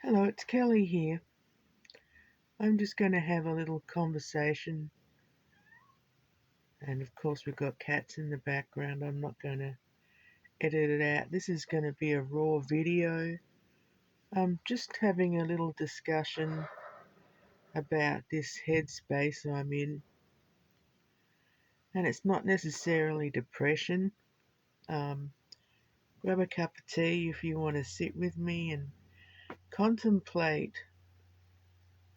Hello, it's Kelly here. I'm just going to have a little conversation, and of course, we've got cats in the background. I'm not going to edit it out. This is going to be a raw video. I'm just having a little discussion about this headspace I'm in, and it's not necessarily depression. Um, Grab a cup of tea if you want to sit with me and contemplate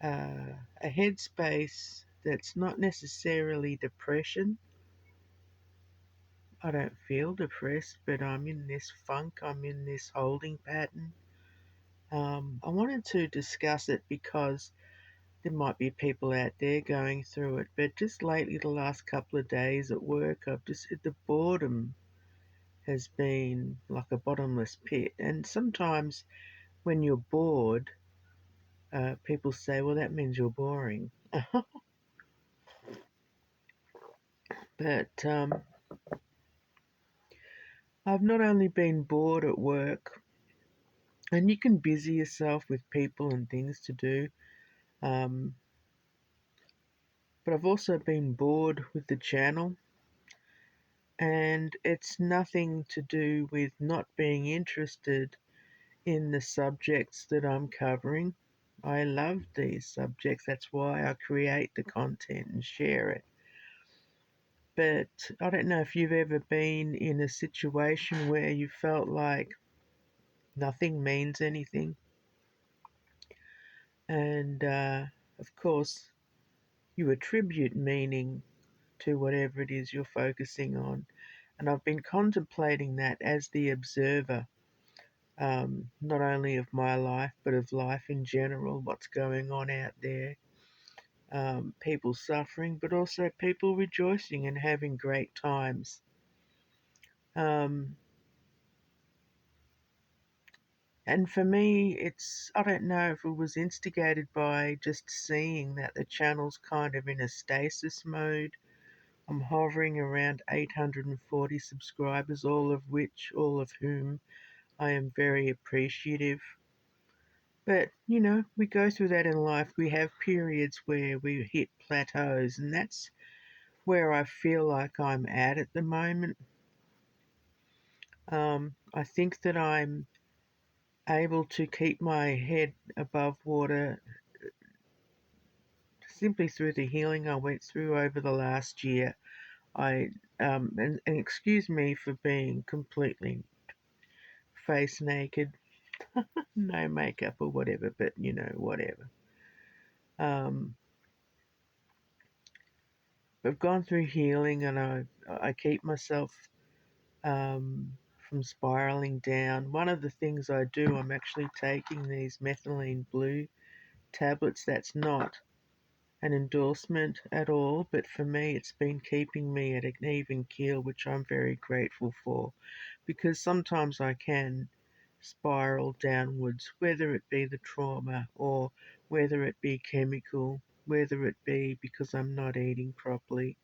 a headspace that's not necessarily depression. I don't feel depressed, but I'm in this funk, I'm in this holding pattern. I wanted to discuss it because there might be people out there going through it, but just lately, the last couple of days at work, the boredom has been like a bottomless pit. And sometimes when you're bored, people say, well, that means you're boring. But I've not only been bored at work, and you can busy yourself with people and things to do. Um, but I've also been bored with the channel, and it's nothing to do with not being interested in the subjects that I'm covering. I love these subjects, that's why I create the content and share it. But I don't know if you've ever been in a situation where you felt like nothing means anything, and of course, you attribute meaning to whatever it is you're focusing on. And I've been contemplating that as the observer, not only of my life, but of life in general, what's going on out there. People suffering, but also people rejoicing and having great times. Um, and for me, I don't know if it was instigated by just seeing that the channel's kind of in a stasis mode. I'm hovering around 840 subscribers, all of whom I am very appreciative. But, we go through that in life. We have periods where we hit plateaus, and that's where I feel like I'm at the moment. I think that I'm able to keep my head above water simply through the healing I went through over the last year. And excuse me for being completely face naked, no makeup or whatever, but whatever. Um, I've gone through healing, and I keep myself from spiraling down. One of the things I do, I'm actually taking these methylene blue tablets. That's not an endorsement at all, but for me, it's been keeping me at an even keel, which I'm very grateful for, because sometimes I can spiral downwards, whether it be the trauma or whether it be chemical, whether it be because I'm not eating properly,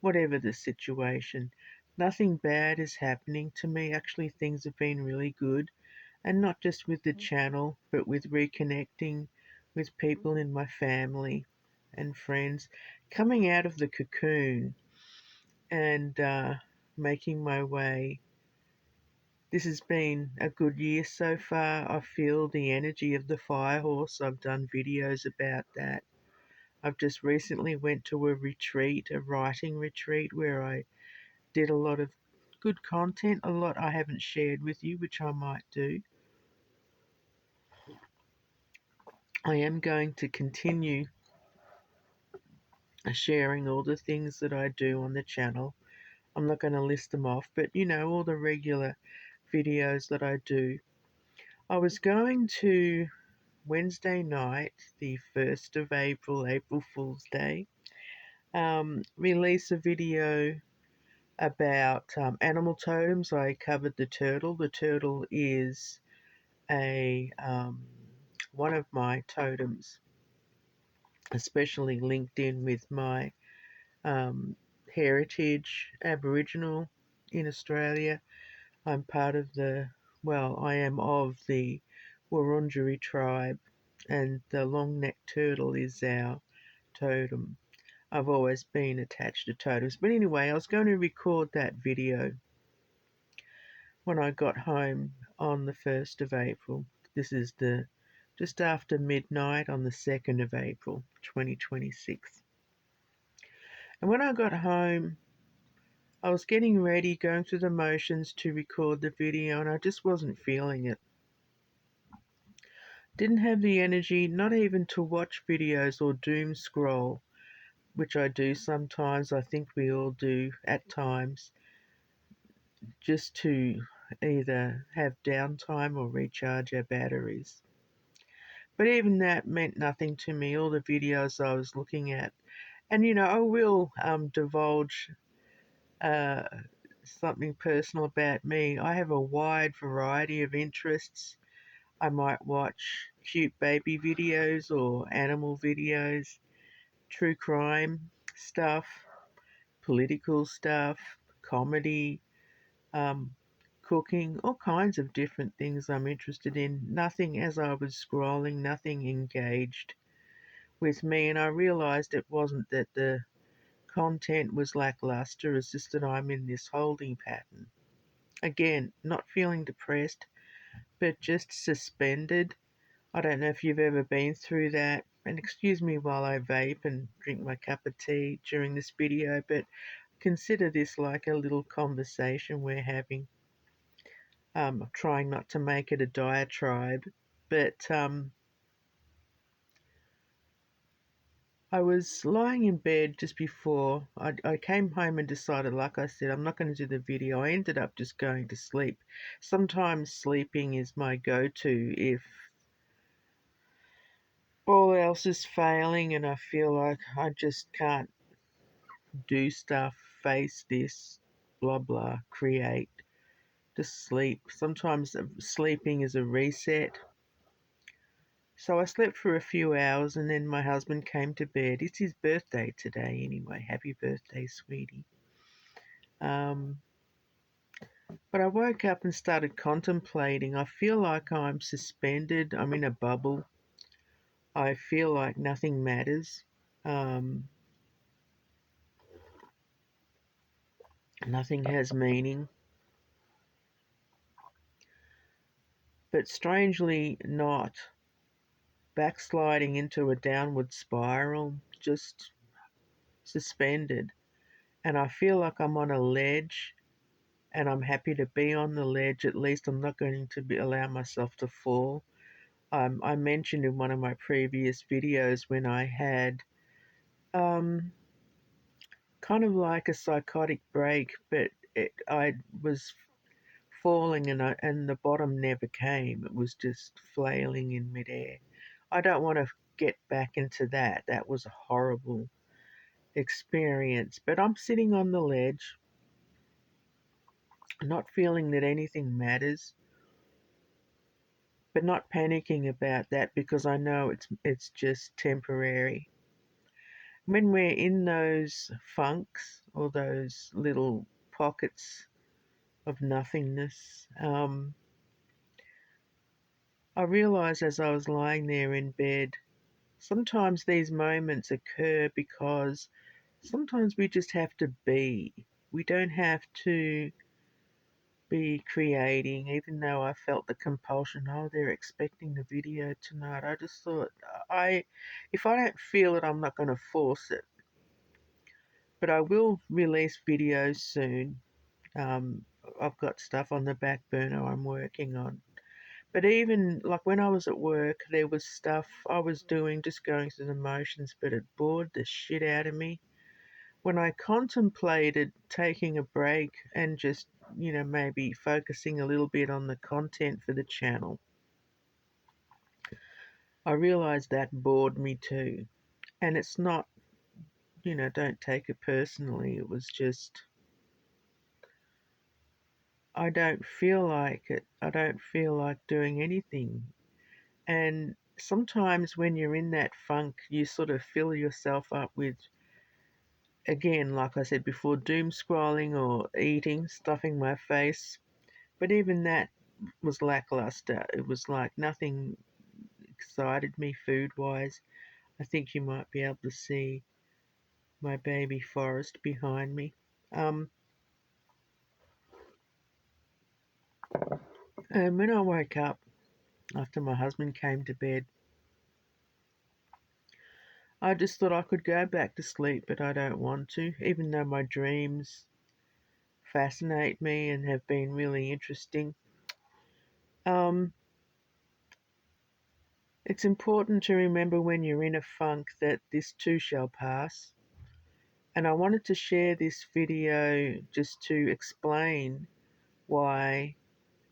whatever the situation. Nothing bad is happening to me. Actually, things have been really good, and not just with the channel, but with reconnecting with people in my family and friends, coming out of the cocoon and making my way. This has been a good year so far. I feel the energy of the fire horse. I've done videos about that. I've just recently went to a retreat, a writing retreat, where I did a lot of good content, a lot I haven't shared with you, which I might do. I am going to continue sharing all the things that I do on the channel. I'm not going to list them off, but all the regular videos that I do. I was going to Wednesday night, the 1st of April, April Fool's Day, release a video about animal totems. I covered the turtle. The turtle is a one of my totems, especially linked in with my um, heritage, Aboriginal in Australia. I'm part of I am of the Wurundjeri tribe, and the long-necked turtle is our totem. I've always been attached to totems. But anyway, I was going to record that video when I got home on the 1st of April. This is the just after midnight on the 2nd of April, 2026. And when I got home, I was getting ready, going through the motions to record the video, and I just wasn't feeling it. Didn't have the energy, not even to watch videos or doom scroll, which I do sometimes. I think we all do at times, just to either have downtime or recharge our batteries. But even that meant nothing to me, all the videos I was looking at. And I will divulge uh, something personal about me. I have a wide variety of interests. I might watch cute baby videos or animal videos, true crime stuff, political stuff, comedy, um, cooking, all kinds of different things I'm interested in. Nothing, as I was scrolling, nothing engaged with me, and I realized it wasn't that the content was lackluster, it's just that I'm in this holding pattern. Again, not feeling depressed, but just suspended. I don't know if you've ever been through that. And excuse me while I vape and drink my cup of tea during this video, but consider this like a little conversation we're having. Trying not to make it a diatribe, but I was lying in bed just before I came home and decided, like I said, I'm not going to do the video. I ended up just going to sleep. Sometimes sleeping is my go-to if all else is failing and I feel like I just can't do stuff, face this, blah blah, create, just sleep. Sometimes sleeping is a reset. So I slept for a few hours and then my husband came to bed. It's his birthday today anyway. Happy birthday, sweetie. Um, but I woke up and started contemplating. I feel like I'm suspended. I'm in a bubble. I feel like nothing matters. Um, Nothing has meaning. But strangely not backsliding into a downward spiral, just suspended. And I feel like I'm on a ledge and I'm happy to be on the ledge. At least I'm not going to allow myself to fall. I mentioned in one of my previous videos when I had um, kind of like a psychotic break, but I was falling and the bottom never came. It was just flailing in midair. I don't want to get back into that. That was a horrible experience. But I'm sitting on the ledge, not feeling that anything matters, but not panicking about that because I know it's just temporary. When we're in those funks or those little pockets of nothingness, I realised as I was lying there in bed, sometimes these moments occur because sometimes we just have to be. We don't have to be creating, even though I felt the compulsion. Oh, they're expecting the video tonight. I just thought, if I don't feel it, I'm not going to force it. But I will release videos soon. Um, I've got stuff on the back burner I'm working on. But even like when I was at work, there was stuff I was doing, just going through the motions, but it bored the shit out of me. When I contemplated taking a break and just, maybe focusing a little bit on the content for the channel, I realized that bored me too. And it's not, don't take it personally. It was just, I don't feel like it. I don't feel like doing anything. And sometimes when you're in that funk, you sort of fill yourself up with, again, like I said before, doom scrolling or eating, stuffing my face. But even that was lackluster. It was like nothing excited me food-wise. I think you might be able to see my baby forest behind me. Um, and when I woke up after my husband came to bed, I just thought I could go back to sleep, but I don't want to, even though my dreams fascinate me and have been really interesting. Um, it's important to remember when you're in a funk that this too shall pass. And I wanted to share this video just to explain why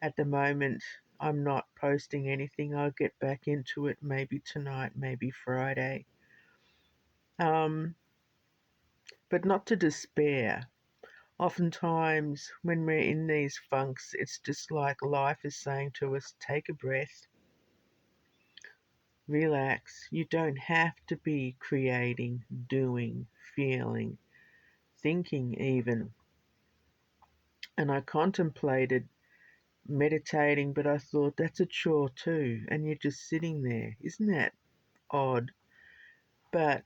at the moment I'm not posting anything. I'll get back into it maybe tonight, maybe Friday. Um, but not to despair. Oftentimes, when we're in these funks, it's just like life is saying to us, take a breath, relax. You don't have to be creating, doing, feeling, thinking even. And I contemplated meditating, but I thought that's a chore too, and you're just sitting there. Isn't that odd? But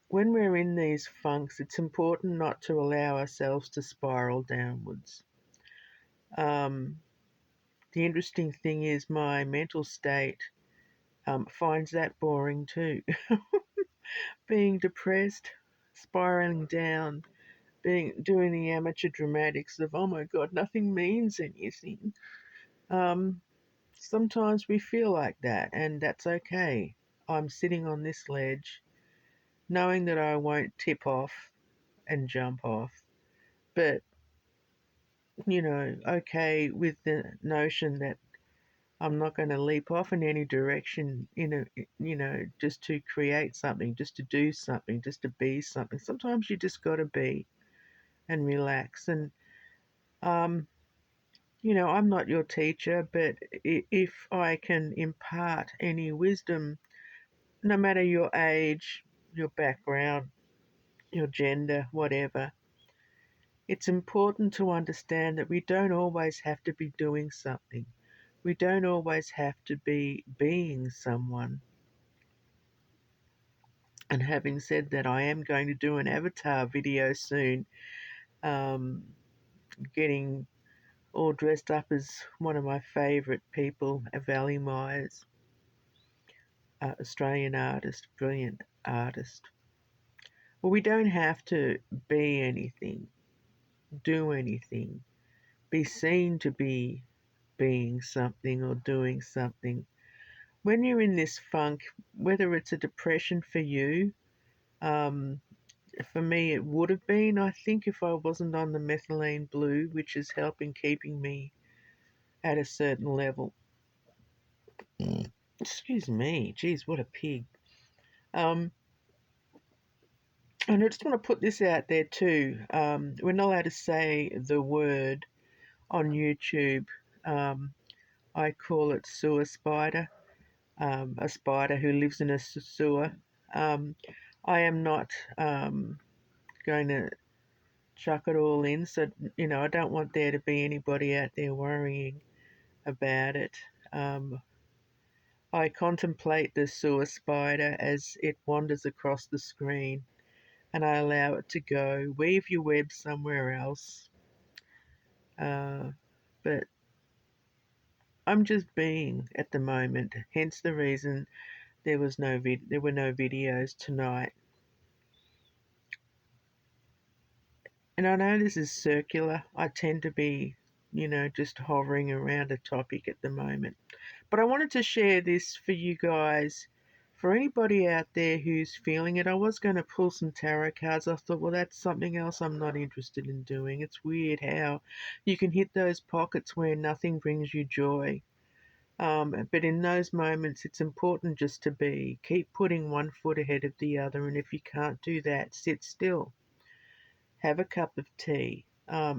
when we're in these funks, it's important not to allow ourselves to spiral downwards. Um, the interesting thing is, my mental state finds that boring too. Being depressed, spiraling down, doing the amateur dramatics of, oh my god, nothing means anything. Um, Sometimes we feel like that, and that's okay. I'm sitting on this ledge, knowing that I won't tip off and jump off, but okay with the notion that I'm not going to leap off in any direction, just to create something, just to do something, just to be something. Sometimes you just got to be and relax. And, um, I'm not your teacher, but if I can impart any wisdom, no matter your age, your background, your gender, whatever, it's important to understand that we don't always have to be doing something. We don't always have to be being someone. And having said that, I am going to do an avatar video soon, um, getting all dressed up as one of my favourite people, Valley Myers, Australian artist, brilliant artist. Well, we don't have to be anything, do anything, be seen to be being something or doing something. When you're in this funk, whether it's a depression for you, um, for me it would have been, I think, if I wasn't on the methylene blue, which is helping keeping me at a certain level. Excuse me, geez, what a pig. Um, and I just want to put this out there too. We're not allowed to say the word on YouTube. Um, I call it sewer spider, a spider who lives in a sewer. Um, I am not going to chuck it all in, so I don't want there to be anybody out there worrying about it. I contemplate the sewer spider as it wanders across the screen, and I allow it to go. Weave your web somewhere else. But I'm just being at the moment, hence the reason there were no videos tonight. And I know this is circular. I tend to be, just hovering around a topic at the moment. But I wanted to share this for you guys. For anybody out there who's feeling it, I was going to pull some tarot cards. I thought, well, that's something else I'm not interested in doing. It's weird how you can hit those pockets where nothing brings you joy. But in those moments, it's important just to be. Keep putting one foot ahead of the other. And if you can't do that, sit still. Have a cup of tea.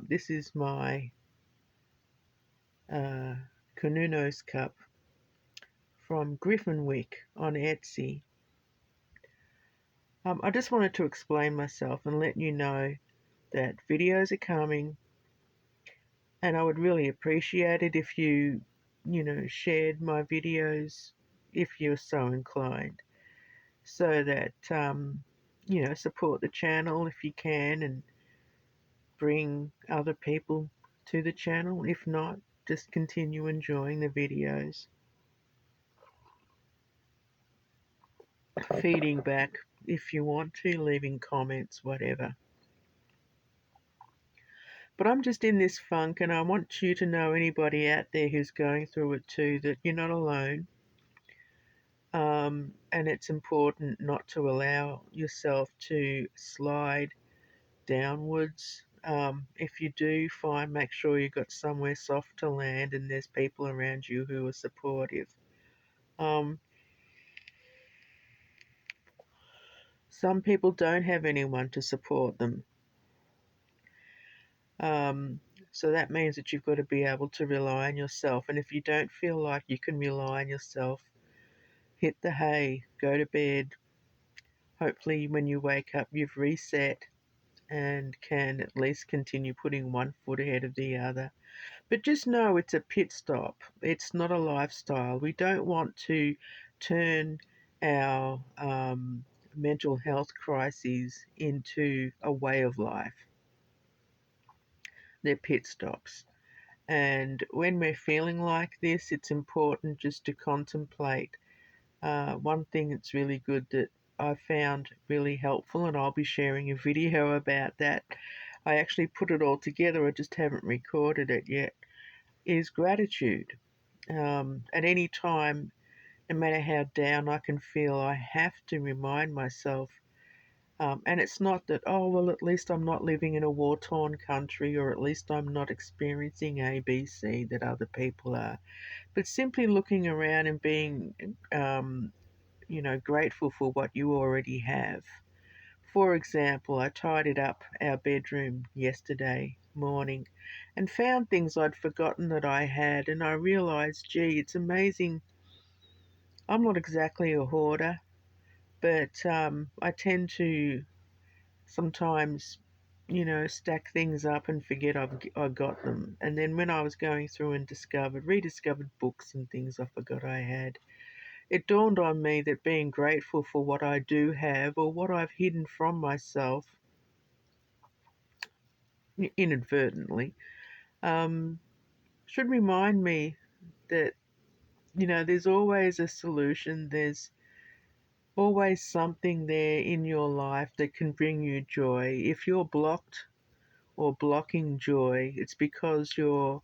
This is my uh, Kununo's cup from Griffinwick on Etsy. I just wanted to explain myself and let you know that videos are coming, And I would really appreciate it if you shared my videos if you're so inclined, so that, support the channel if you can and bring other people to the channel. If not, just continue enjoying the videos, feeding back if you want to, leaving comments, whatever. But I'm just in this funk, and I want you to know, anybody out there who's going through it too, that you're not alone. And it's important not to allow yourself to slide downwards. If you do make sure you've got somewhere soft to land and there's people around you who are supportive. Um, some people don't have anyone to support them. Um, so that means that you've got to be able to rely on yourself. And if you don't feel like you can rely on yourself, hit the hay, go to bed. Hopefully, when you wake up, you've reset and can at least continue putting one foot ahead of the other. But just know it's a pit stop. It's not a lifestyle. We don't want to turn our mental health crises into a way of life. They're pit stops. And when we're feeling like this, it's important just to contemplate. One thing that's really good that I found really helpful, and I'll be sharing a video about that. I actually put it all together, I just haven't recorded it yet, is gratitude. At any time, no matter how down I can feel, I have to remind myself. And it's not that, oh, well, at least I'm not living in a war torn country, or at least I'm not experiencing A, B, C that other people are. But simply looking around and being, grateful for what you already have. For example, I tidied up our bedroom yesterday morning and found things I'd forgotten that I had, and I realized, gee, it's amazing. I'm not exactly a hoarder, but I tend to sometimes, stack things up and forget I got them. And then when I was going through and rediscovered books and things I forgot I had, it dawned on me that being grateful for what I do have, or what I've hidden from myself inadvertently, um, should remind me that, there's always a solution. There's always something there in your life that can bring you joy. If you're blocked or blocking joy, it's because you're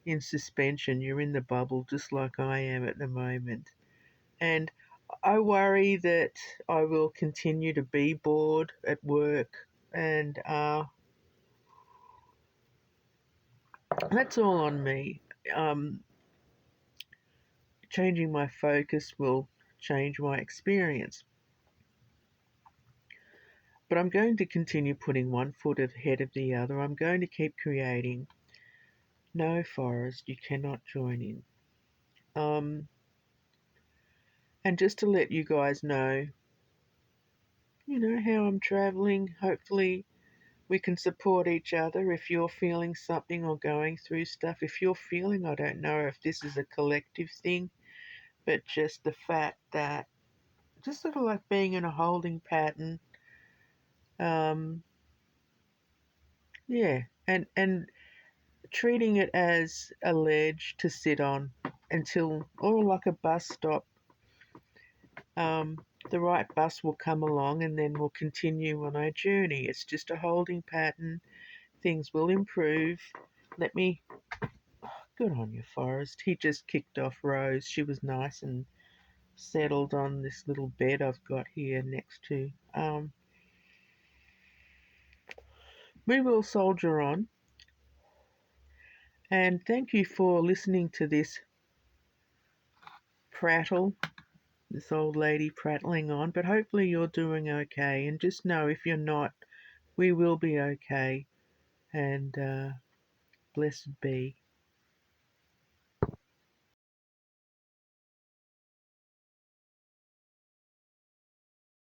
in suspension, you're in the bubble, just like I am at the moment. And I worry that I will continue to be bored at work, and that's all on me. Um, Changing my focus will change my experience. But I'm going to continue putting one foot ahead of the other. I'm going to keep creating. No, Forest, you cannot join in. And just to let you guys know, how I'm traveling. Hopefully, we can support each other. If you're feeling something or going through stuff, if you're feeling, I don't know if this is a collective thing, but just the fact that, just sort of like being in a holding pattern, um, yeah, and treating it as a ledge to sit on until, or like a bus stop, um, the right bus will come along and then we'll continue on our journey. It's just a holding pattern. Things will improve. Let me, good on you, Forrest. He just kicked off Rose. She was nice and settled on this little bed I've got here next to. We will soldier on. And thank you for listening to this prattle, this old lady prattling on. But hopefully you're doing okay. And just know, if you're not, we will be okay. And blessed be.